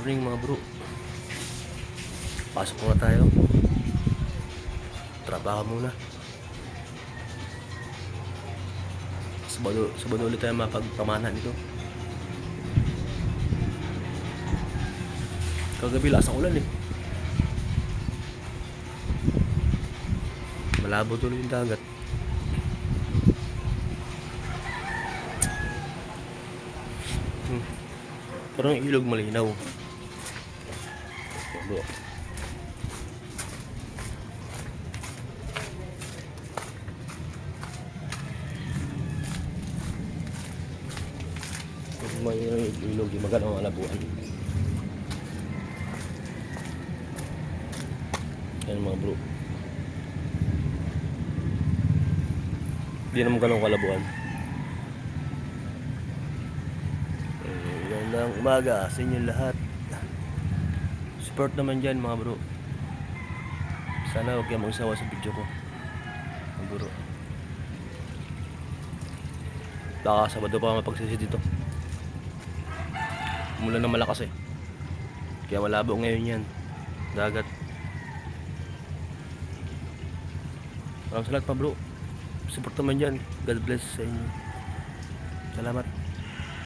morning mga bro. Pasok muna tayo. Trabaho muna. Sabado ulit tayo mapagpamana nito. Kagabi lakas ng ulan eh. Malabo tuloy yung dagat. Parang ilog malinaw. Bro. May ilog yung magandang malabuan. Yan mga bro. Hindi naman ganun kalabuan. Magandang umaga sa inyo lahat. Support naman dyan mga bro. Sana huwag kayong magsawa sa video ko mga bro. Baka Sabado pa mapagsisi dito. Umulan na malakas eh. Kaya malabo ngayon yan dagat. Maraming salamat pa bro. Support naman dyan. God bless sa inyo. Salamat.